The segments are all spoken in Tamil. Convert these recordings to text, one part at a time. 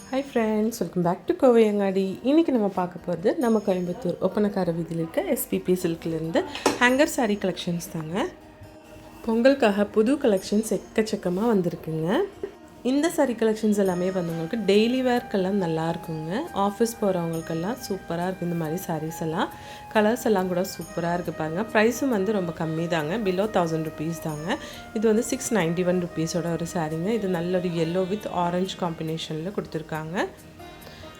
Hi friends, welcome back to Kovai Angadi. இன்னைக்கு நம்ம பார்க்க போகிறது நம்ம கோயம்புத்தூர் ஒப்பனக்கார வீதியில் இருக்க எஸ்பிபி சில்க்லேருந்து ஹேங்கர் சாரீ கலெக்ஷன்ஸ் தாங்க. பொங்கலுக்காக புது கலெக்ஷன்ஸ் எக்கச்சக்கமாக வந்திருக்குங்க. இந்த சாரீ கலெக்ஷன்ஸ் எல்லாமே வந்து உங்களுக்கு டெய்லி வேர்க்கெல்லாம் நல்லா இருக்குங்க. ஆஃபீஸ் போகிறவங்களுக்கெல்லாம் சூப்பராக இருக்குது. இந்த மாதிரி சாரீஸ் எல்லாம் கலர்ஸ் எல்லாம் கூட சூப்பராக இருக்குது பாருங்கள். ப்ரைஸும் வந்து ரொம்ப கம்மி தாங்க, பிலோ 1000 rupees தாங்க. இது வந்து 691 rupeesோட ஒரு சாரீங்க. இது நல்ல ஒரு yellow வித் ஆரஞ்சு காம்பினேஷனில் கொடுத்துருக்காங்க.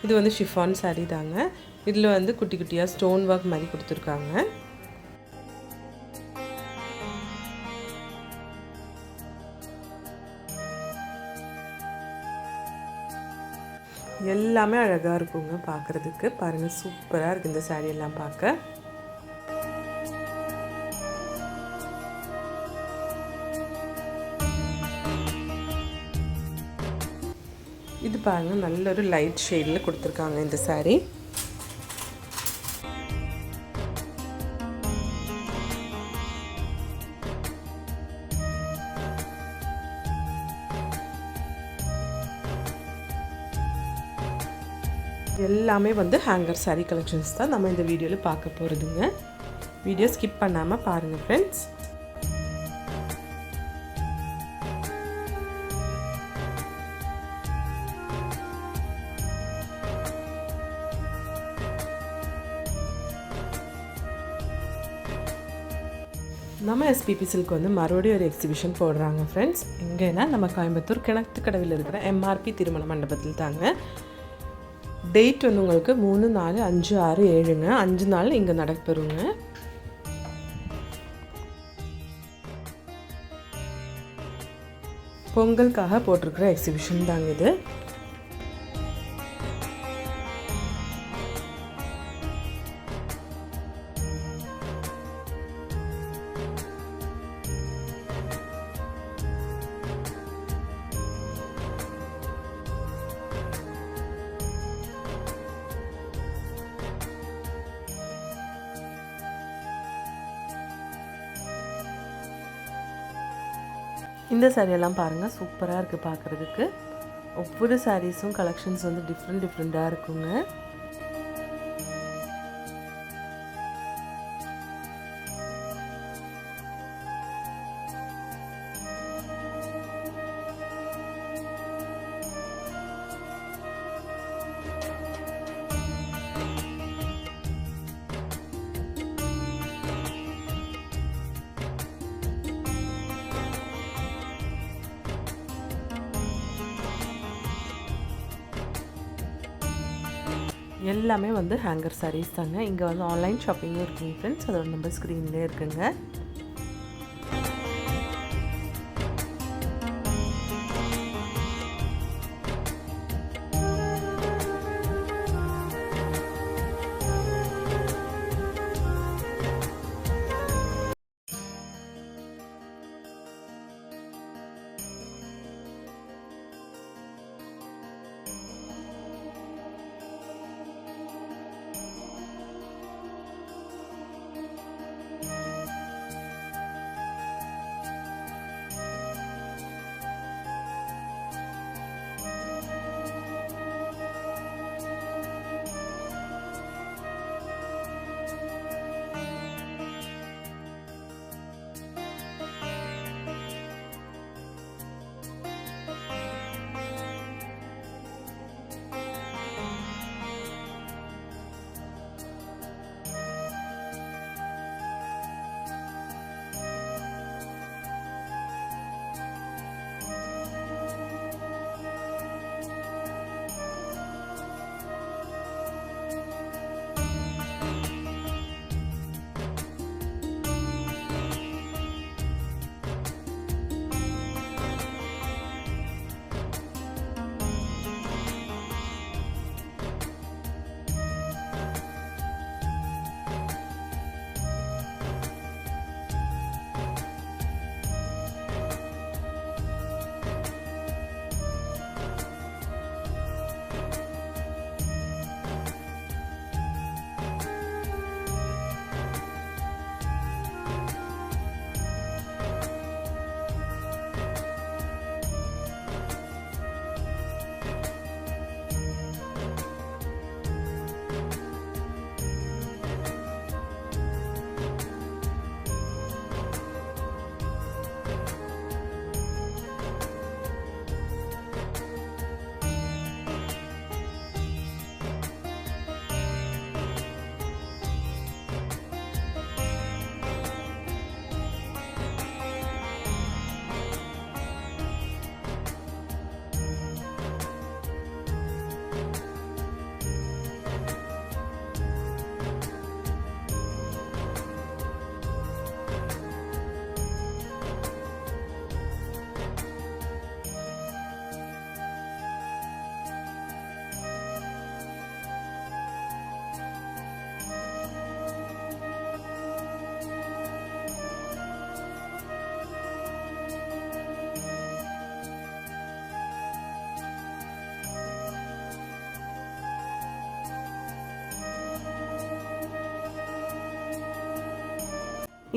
இது வந்து ஷிஃபான் சாரீ தாங்க. இதில் வந்து குட்டி குட்டியாக ஸ்டோன் ஒர்க் மாதிரி கொடுத்துருக்காங்க. எல்லாமே அழகாக இருக்குங்க பார்க்குறதுக்கு. பாருங்கள், சூப்பராக இருக்குது இந்த சாரீ எல்லாம் பார்க்க. இது பாருங்கள், நல்ல ஒரு லைட் ஷேடில் கொடுத்துருக்காங்க இந்த சாரீ. எல்லாமே வந்து ஹேங்கர் சாரீ கலெக்ஷன்ஸ் தான் நம்ம இந்த வீடியோவில் பார்க்க போகிறதுங்க. வீடியோ ஸ்கிப் பண்ணாமல் பாருங்கள் ஃப்ரெண்ட்ஸ். நம்ம எஸ்பிபி சில்க் வந்து மறுபடியும் ஒரு எக்ஸிபிஷன் போடுறாங்க ஃப்ரெண்ட்ஸ். எங்கன்னா நம்ம கோயம்புத்தூர் கிணத்துக்கடவில் இருக்கிற எம்ஆர்பி திருமண மண்டபத்தில் தாங்க. டேட் வந்து உங்களுக்கு 3, 4, 5, 6, 7ங்க. 5 நாள் இங்கே நடப்பெறுங்க. பொங்கலுக்காக போட்டிருக்கிற எக்ஸிபிஷன் தாங்க இது. இந்த சாரியெல்லாம் பாருங்கள், சூப்பராக இருக்குது பார்க்குறதுக்கு. ஒவ்வொரு சாரீஸும் கலெக்ஷன்ஸ் வந்து டிஃப்ரெண்ட்டாக இருக்குங்க. எல்லாமே வந்து ஹேங்கர் சாரீஸ் தாங்க. இங்கே வந்து ஆன்லைன் ஷாப்பிங்கும் இருக்குங்க ஃப்ரெண்ட்ஸ். அதோட நம்பர் ஸ்க்ரீன்லேயே இருக்குங்க.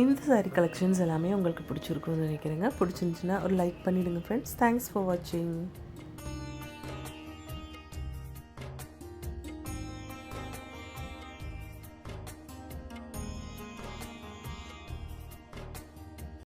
இந்த சாரீ கலெக்ஷன்ஸ் எல்லாமே உங்களுக்கு பிடிச்சிருக்கும்னு நினைக்கிறேங்க. பிடிச்சிருந்துச்சுன்னா ஒரு லைக் பண்ணிவிடுங்க ஃப்ரெண்ட்ஸ். தேங்க்ஸ் ஃபார் வாட்சிங்.